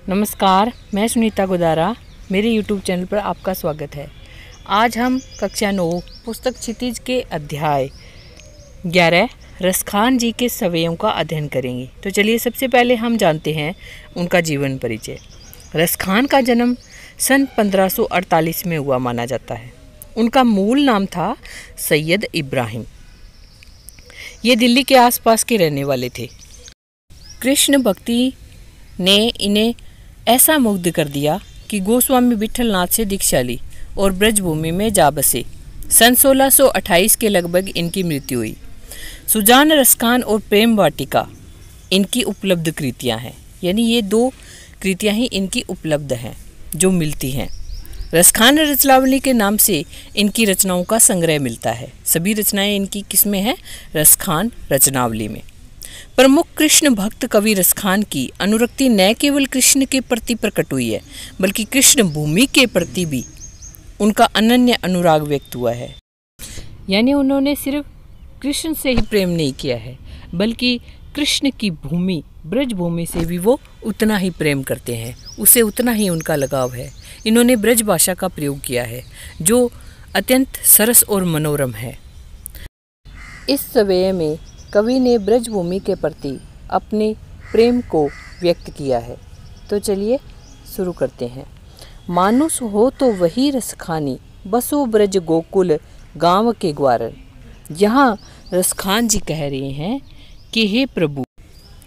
नमस्कार, मैं सुनीता गोदारा। मेरे YouTube चैनल पर आपका स्वागत है। आज हम कक्षा 9 पुस्तक क्षितिज के अध्याय 11 रसखान जी के सवैयों का अध्ययन करेंगे। तो चलिए सबसे पहले हम जानते हैं उनका जीवन परिचय। रसखान का जन्म सन 1548 में हुआ माना जाता है। उनका मूल नाम था सैयद इब्राहिम। ये दिल्ली के आसपास के रहने वाले थे। कृष्ण भक्ति ने इन्हें ऐसा मुग्ध कर दिया कि गोस्वामी विठल नाथ से दीक्षा ली और ब्रजभूमि में जा बसे। सन 1628 के लगभग इनकी मृत्यु हुई। सुजान रसखान और प्रेम वाटिका इनकी उपलब्ध कृतियां हैं, यानी ये दो कृतियां ही इनकी उपलब्ध हैं जो मिलती हैं। रसखान रचनावली के नाम से इनकी रचनाओं का संग्रह मिलता है। सभी रचनाएं इनकी किसमें हैं? रसखान रचनावली में। प्रमुख कृष्ण भक्त कवि रसखान की अनुरक्ति न केवल कृष्ण के प्रति प्रकट हुई है, बल्कि कृष्ण भूमि के प्रति भी उनका अनन्य अनुराग व्यक्त हुआ है। यानी उन्होंने सिर्फ कृष्ण से ही प्रेम नहीं किया है, बल्कि कृष्ण की भूमि ब्रज भूमि से भी वो उतना ही प्रेम करते हैं, उसे उतना ही उनका लगाव है। इन्होंने ब्रज भाषा का प्रयोग किया है जो अत्यंत सरस और मनोरम है। इस सवैये में कवि ने ब्रजभूमि के प्रति अपने प्रेम को व्यक्त किया है। तो चलिए शुरू करते हैं। मानुष हो तो वही रसखानी, बसो ब्रज गोकुल गांव के ग्वारन। यहाँ रसखान जी कह रहे हैं कि हे प्रभु,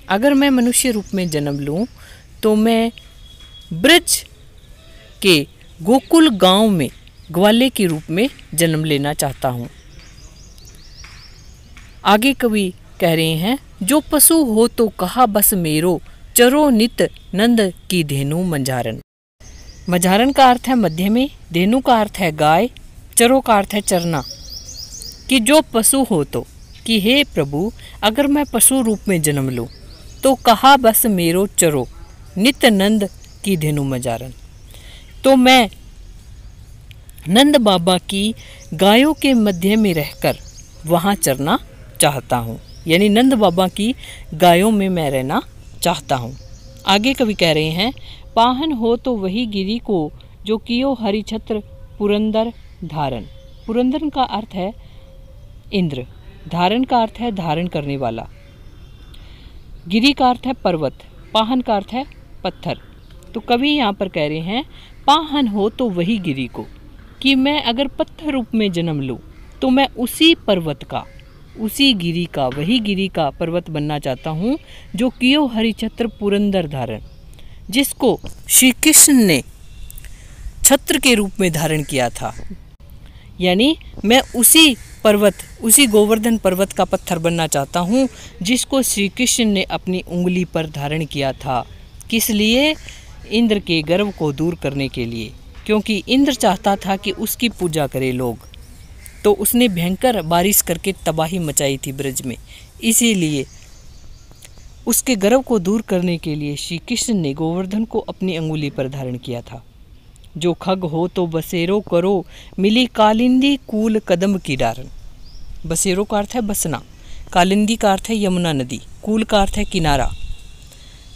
अगर मैं मनुष्य रूप में जन्म लूँ तो मैं ब्रज के गोकुल गांव में ग्वाले के रूप में जन्म लेना चाहता हूँ। आगे कवि कह रहे हैं, जो पशु हो तो कहा बस मेरो, चरो नित नंद की धेनु मंझारन। मंझारन का अर्थ है मध्य में, धेनु का अर्थ है गाय, चरो का अर्थ है चरना। कि जो पशु हो तो, कि हे प्रभु, अगर मैं पशु रूप में जन्म लूं तो कहा बस मेरो चरो नित नंद की धेनु मंझारन। तो मैं नंद बाबा की गायों के मध्य में रहकर वहाँ चरना चाहता हूँ, यानी नंद बाबा की गायों में मैं रहना चाहता हूँ। आगे कवि कह रहे हैं, पाहन हो तो वही गिरी को, जो कियो हरि छत्र पुरंदर धारण। पुरंदर का अर्थ है इंद्र, धारण का अर्थ है धारण करने वाला, गिरी का अर्थ है पर्वत, पाहन का अर्थ है पत्थर। तो कवि यहाँ पर कह रहे हैं, पाहन हो तो वही गिरी को, कि मैं अगर पत्थर रूप में जन्म लूँ तो मैं उसी पर्वत का, उसी गिरी का, वही गिरी का पर्वत बनना चाहता हूँ जो कियो हरिछत्र पुरंदर धारण, जिसको श्री कृष्ण ने छत्र के रूप में धारण किया था। यानी मैं उसी पर्वत, उसी गोवर्धन पर्वत का पत्थर बनना चाहता हूँ जिसको श्री कृष्ण ने अपनी उंगली पर धारण किया था। किस लिए? इंद्र के गर्व को दूर करने के लिए, क्योंकि इंद्र चाहता था कि उसकी पूजा करे लोग, तो उसने भयंकर बारिश करके तबाही मचाई थी ब्रज में। इसीलिए उसके गर्व को दूर करने के लिए श्री कृष्ण ने गोवर्धन को अपनी अंगुली पर धारण किया था। जो खग हो तो बसेरो करो, मिली कालिंदी कूल कदम की डारन। बसेरो का अर्थ है बसना, कालिंदी का अर्थ है यमुना नदी, कूल का अर्थ है किनारा,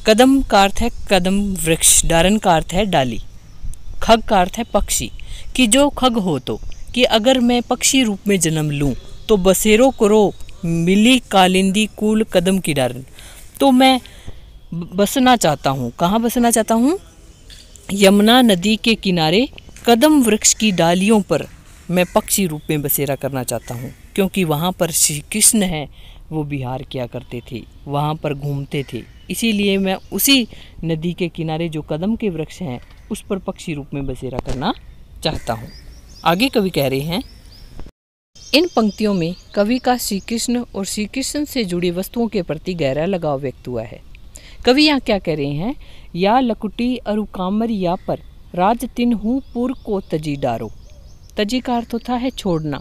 कदम का अर्थ है कदम वृक्ष, डारन का अर्थ है डाली, खग का अर्थ है पक्षी। कि जो खग हो तो, कि अगर मैं पक्षी रूप में जन्म लूं तो बसेरो करो मिली कालिंदी कूल कदम की डारन, तो मैं बसना चाहता हूँ। कहाँ बसना चाहता हूँ? यमुना नदी के किनारे कदम वृक्ष की डालियों पर मैं पक्षी रूप में बसेरा करना चाहता हूँ, क्योंकि वहाँ पर श्री कृष्ण हैं, वो विहार किया करते थे, वहाँ पर घूमते थे। इसीलिए मैं उसी नदी के किनारे जो कदम के वृक्ष हैं उस पर पक्षी रूप में बसेरा करना चाहता हूँ। आगे कवि कह रहे हैं, इन पंक्तियों में कवि का श्री कृष्ण और श्री कृष्ण से जुड़ी वस्तुओं के प्रति गहरा लगाव व्यक्त हुआ है। कवि यहाँ क्या कह रहे हैं? या लकुटी अरु कामर या पर राज तिन हूँ पुर को तजी डारो। तजी का अर्थ होता है छोड़ना,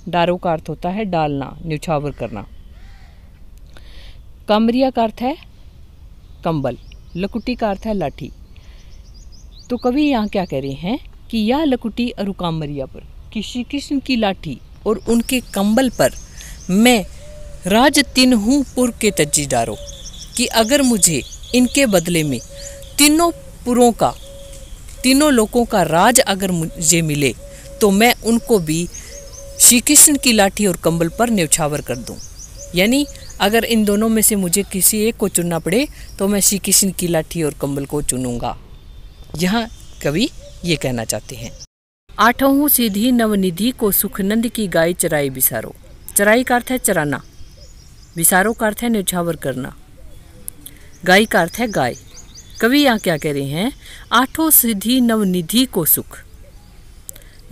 डारो का अर्थ होता है डालना, न्यौछावर करना। कामरिया का अर्थ है कंबल, लकुटी का अर्थ है लाठी। तो कवि यहाँ क्या कह रहे हैं कि या लकुटी अरु कामरिया पर, कि श्री कृष्ण की लाठी और उनके कंबल पर मैं राज तिन हूँ पुर के तजी डारो, कि अगर मुझे इनके बदले में तीनों पुरों का, तीनों लोगों का राज अगर मुझे मिले तो मैं उनको भी श्री कृष्ण की लाठी और कंबल पर न्यौछावर कर दूं। यानी अगर इन दोनों में से मुझे किसी एक को चुनना पड़े तो मैं श्री कृष्ण की लाठी और कंबल को चुनूंगा। यहाँ कवि ये कहना चाहते हैं। आठों सीधी नवनिधि को सुख नंद की गाय चराई बिसारो। चराई का अर्थ है चराना, बिसारो का अर्थ है न्यौछावर करना, गाय का अर्थ है गाय। कवि यहाँ क्या कह रहे हैं, आठों सिद्धि नवनिधि को सुख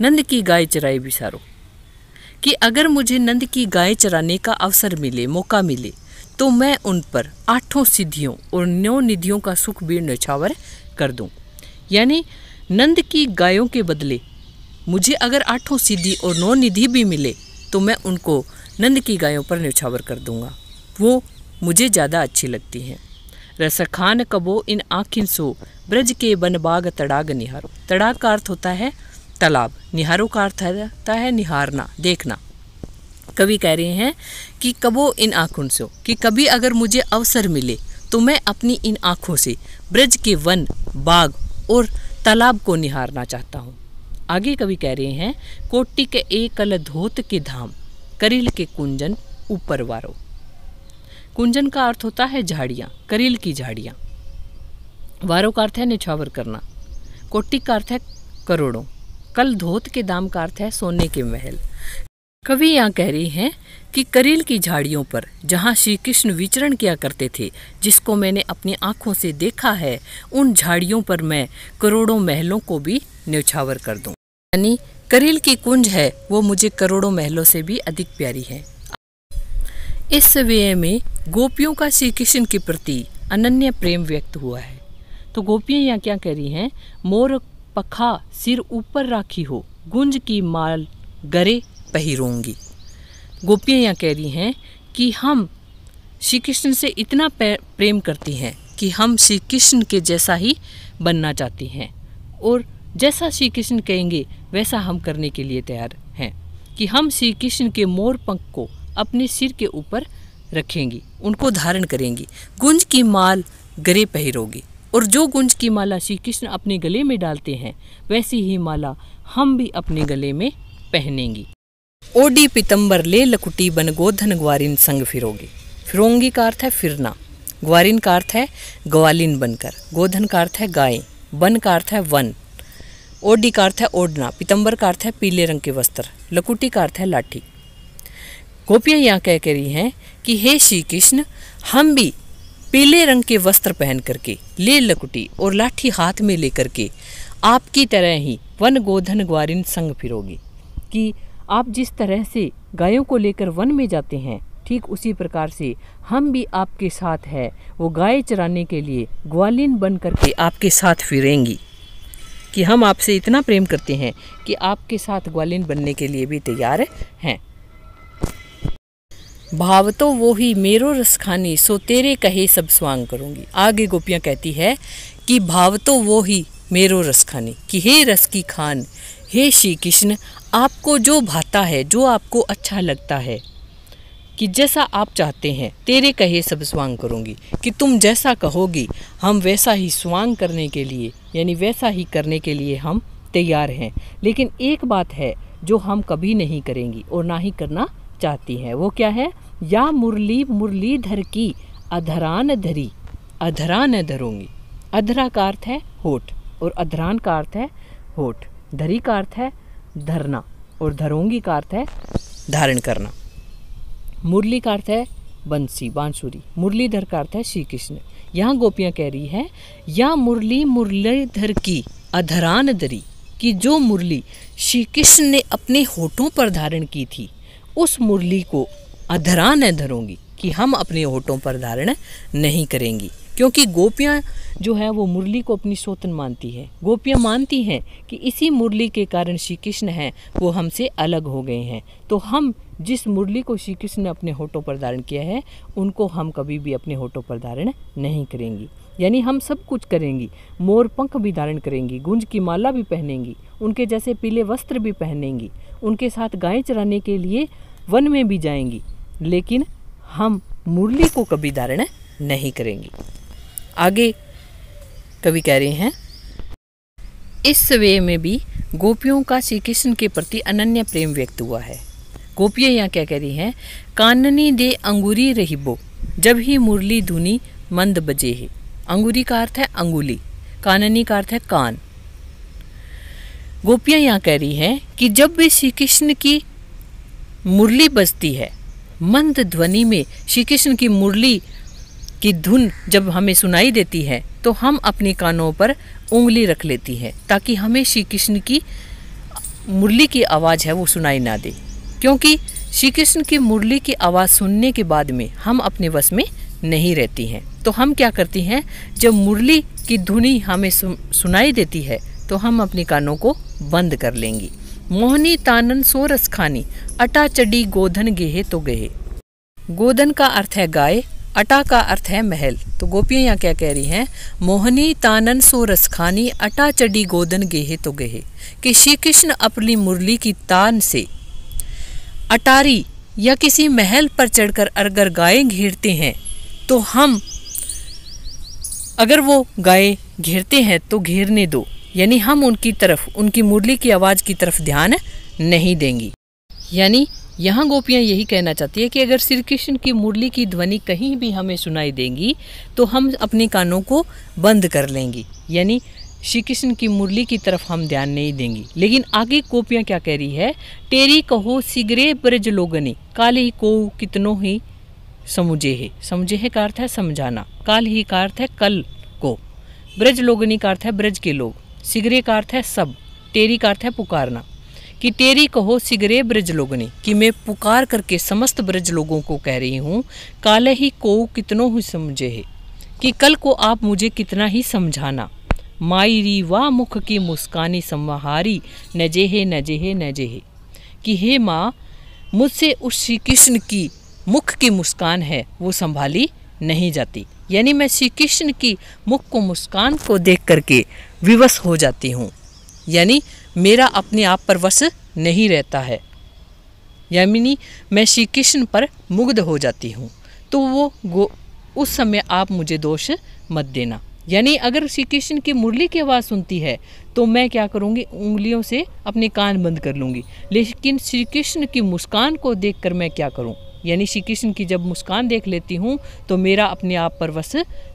नंद की गाय चराई बिसारो, कि अगर मुझे नंद की गाय चराने का अवसर मिले, मौका मिले, तो मैं उन पर आठों सिद्धियों और 9 निधियों का सुख भी न्यौछावर कर दूं। यानी नंद की गायों के बदले मुझे अगर 8 सिद्धि और 9 निधि भी मिले तो मैं उनको नंद की गायों पर न्यौछावर कर दूंगा, वो मुझे ज़्यादा अच्छी लगती हैं। रसखान कबो इन आँखिन सो ब्रज के बनबाग तड़ाग निहारो। तड़ाग का अर्थ होता है तालाब, निहारो का अर्थ होता है निहारना, देखना। कवि कह रहे हैं कि कबो इन आँखों से, कि कभी अगर मुझे अवसर मिले तो मैं अपनी इन आँखों से ब्रज के वन, बाग और तालाब को निहारना चाहता हूँ। आगे कवि कह रहे हैं, कोटि के एक कल धोत के धाम करिल के कुंजन ऊपर वारो। कुंजन का अर्थ होता है झाड़ियाँ, करिल की झाड़ियाँ। वारो का अर्थ है न्यौछावर करना। कोटि का अर्थ है करोड़ों। कल धोत के दाम का अर्थ है सोने के महल। कवि यहाँ कह रही हैं कि करील की झाड़ियों पर जहाँ श्री कृष्ण विचरण किया करते थे, जिसको मैंने अपनी आँखों से देखा है, उन झाड़ियों पर मैं करोड़ों महलों को भी न्यौछावर कर दूं। यानी करील की कुंज है वो मुझे करोड़ों महलों से भी अधिक प्यारी है। इस व्यय में गोपियों का श्री कृष्ण के प्रति अनन्य प्रेम व्यक्त हुआ है। तो गोपियाँ यहाँ क्या कह रही हैं, मोर पखा सिर ऊपर राखी हो, गुंज की माल गरे पहिरोंगी। गोपियाँ यहाँ कह रही हैं कि हम श्री कृष्ण से इतना प्रेम करती हैं कि हम श्री कृष्ण के जैसा ही बनना चाहती हैं, और जैसा श्री कृष्ण कहेंगे वैसा हम करने के लिए तैयार हैं, कि हम श्री कृष्ण के मोर पंख को अपने सिर के ऊपर रखेंगी, उनको धारण करेंगी। गुंज की माल गले पहिरोगी, और जो गुंज की माला श्री कृष्ण अपने गले में डालते हैं वैसी ही माला हम भी अपने गले में पहनेंगी। ओडी पीतम्बर ले लकुटी बन गोधन ग्वारिन संग फिरोगी। फिरोंगी का अर्थ है फिरना, ग्वारिन का अर्थ है ग्वालिन बनकर, गोधन का अर्थ है गाय, बन का अर्थ है वन, ओडी का अर्थ है ओढ़ना, पीतम्बर का अर्थ है पीले रंग के वस्त्र, लकुटी का अर्थ है लाठी। गोपियाँ यहाँ कह रही हैं कि हे श्री कृष्ण, हम भी पीले रंग के वस्त्र पहन करके, ले लकुटी और लाठी हाथ में लेकर के आपकी तरह ही वन गोधन ग्वारिन संग फिरोगी, कि आप जिस तरह से गायों को लेकर वन में जाते हैं, ठीक उसी प्रकार से हम भी आपके साथ है वो गाय चराने के लिए ग्वालिन बन करके आपके साथ फिरेंगी, कि हम आपसे इतना प्रेम करते हैं कि आपके साथ ग्वालिन बनने के लिए भी तैयार हैं। भाव तो वो ही मेरो रस खानी, सो तेरे कहे सब स्वांग करूंगी। आगे गोपियाँ कहती है कि भाव तो वो ही मेरो रस खानी, कि हे रस की खान, हे श्री कृष्ण, आपको जो भाता है, जो आपको अच्छा लगता है, कि जैसा आप चाहते हैं, तेरे कहे सब स्वांग करूंगी, कि तुम जैसा कहोगी हम वैसा ही स्वांग करने के लिए, यानी वैसा ही करने के लिए हम तैयार हैं। लेकिन एक बात है जो हम कभी नहीं करेंगी और ना ही करना चाहती हैं, वो क्या है, या मुरली मुरलीधर की अधरान धरी, अधरान धरूंगी। अधरा का अर्थ है होठ और अधरान का अर्थ है होठ, धरी का अर्थ है धरना और धरोंगी का अर्थ है धारण करना। मुरली का अर्थ है बंसी, बांसुरी, मुरलीधर का अर्थ है श्री कृष्ण। यहाँ गोपियाँ कह रही है, या मुरली मुरलीधर की अधरान धरी, कि जो मुरली श्री कृष्ण ने अपने होठों पर धारण की थी, उस मुरली को अधरान धरूंगी, कि हम अपने होठों पर धारण नहीं करेंगी। क्योंकि गोपियाँ जो है वो मुरली को अपनी सोतन मानती है। गोपियाँ मानती हैं कि इसी मुरली के कारण श्री कृष्ण हैं वो हमसे अलग हो गए हैं। तो हम जिस मुरली को श्री कृष्ण ने अपने होठों पर धारण किया है, उनको हम कभी भी अपने होठों पर धारण नहीं करेंगी। यानी हम सब कुछ करेंगी, मोर पंख भी धारण करेंगी, गुंज की माला भी पहनेंगी, उनके जैसे पीले वस्त्र भी पहनेंगी, उनके साथ गाय चराने के लिए वन में भी जाएंगी, लेकिन हम मुरली को कभी धारण नहीं करेंगी। आगे कवि कह रहे हैं, इस वे में भी गोपियों का श्री कृष्ण के प्रति अनन्य प्रेम व्यक्त हुआ है। गोपियाँ यहाँ क्या कह रही हैं? काननी दे अंगूरी रहिबो, जब ही मुरली धुनी मंद बजे है। अंगूरी का अर्थ है अंगुली, काननी का अर्थ है कान। गोपियाँ यहाँ कह रही हैं कि जब भी श्री कृष्ण की मुरली बजती है, मंद ध्वनि में श्री कृष्ण की मुरली की धुन जब हमें सुनाई देती है, तो हम अपने कानों पर उंगली रख लेती हैं ताकि हमें श्री कृष्ण की मुरली की आवाज़ है वो सुनाई ना दे। क्योंकि श्री कृष्ण की मुरली की आवाज़ सुनने के बाद में हम अपने वश में नहीं रहती हैं, तो हम क्या करती हैं, जब मुरली की धुनी हमें सुनाई देती है तो हम अपने कानों को बंद कर लेंगी। मोहनी तानन सो रस खानी, अटा चढ़ी गोधन गेहे तो गेहे। गोधन का अर्थ है गाय, अटा का अर्थ है महल। तो गोपियाँ यहाँ क्या कह रही हैं? मोहनी तानन सो रस खानी, अटा चढ़ी गोधन गेहे तो गेहे, कि श्री कृष्ण अपनी मुरली की तान से अटारी या किसी महल पर चढ़कर अगर गायें घेरते हैं तो हम, अगर वो गायें घेरते हैं तो घेरने दो, यानी हम उनकी तरफ, उनकी मुरली की आवाज़ की तरफ ध्यान नहीं देंगी। यानी यहाँ गोपियाँ यही कहना चाहती है कि अगर श्री कृष्ण की मुरली की ध्वनि कहीं भी हमें सुनाई देंगी तो हम अपने कानों को बंद कर लेंगी, यानी श्री कृष्ण की मुरली की तरफ हम ध्यान नहीं देंगी। लेकिन आगे गोपियाँ क्या कह रही है? तेरी कहो सिगरे ब्रज लोगनी, काल ही को कितनों ही समुझे है। समुझे है का अर्थ है समझाना, काल ही का अर्थ है कल को, ब्रज लोगनी का अर्थ है ब्रज के लोग, सिगरे का अर्थ है सब, तेरी का अर्थ है पुकारना। कि तेरी कहो सिगरे ब्रज लोगनी, कि मैं पुकार करके समस्त ब्रज लोगों को कह रही हूँ, काल ही को कितनों ही समझे है, कि कल को आप मुझे कितना ही समझाना। मायरी वाह मुख की मुस्कानी सम्हारी, नजेहे नजेहे नजेहे, कि हे माँ, मुझसे उस श्री कृष्ण की मुख की मुस्कान है वो संभाली नहीं जाती। यानी मैं श्री कृष्ण की मुख को, मुस्कान को देख करके विवश हो जाती हूँ, यानी मेरा अपने आप पर वश नहीं रहता है, यानी मैं श्री कृष्ण पर मुग्ध हो जाती हूँ। तो वो उस समय आप मुझे दोष मत देना। यानी अगर श्री कृष्ण की मुरली की आवाज़ सुनती है तो मैं क्या करूँगी? उंगलियों से अपने कान बंद कर लूँगी। लेकिन श्री कृष्ण की मुस्कान को देखकर मैं क्या करूँ? यानी श्री कृष्ण की जब मुस्कान देख लेती हूँ तो मेरा अपने आप पर वश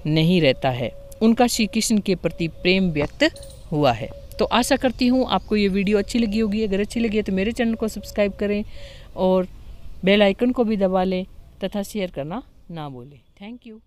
नहीं रहता है, उनका श्री कृष्ण के प्रति प्रेम व्यक्त हुआ है। तो आशा करती हूँ आपको ये वीडियो अच्छी लगी होगी। अगर अच्छी लगी है तो मेरे चैनल को सब्सक्राइब करें और बेल आइकन को भी दबा लें तथा शेयर करना ना भूलें। Thank you.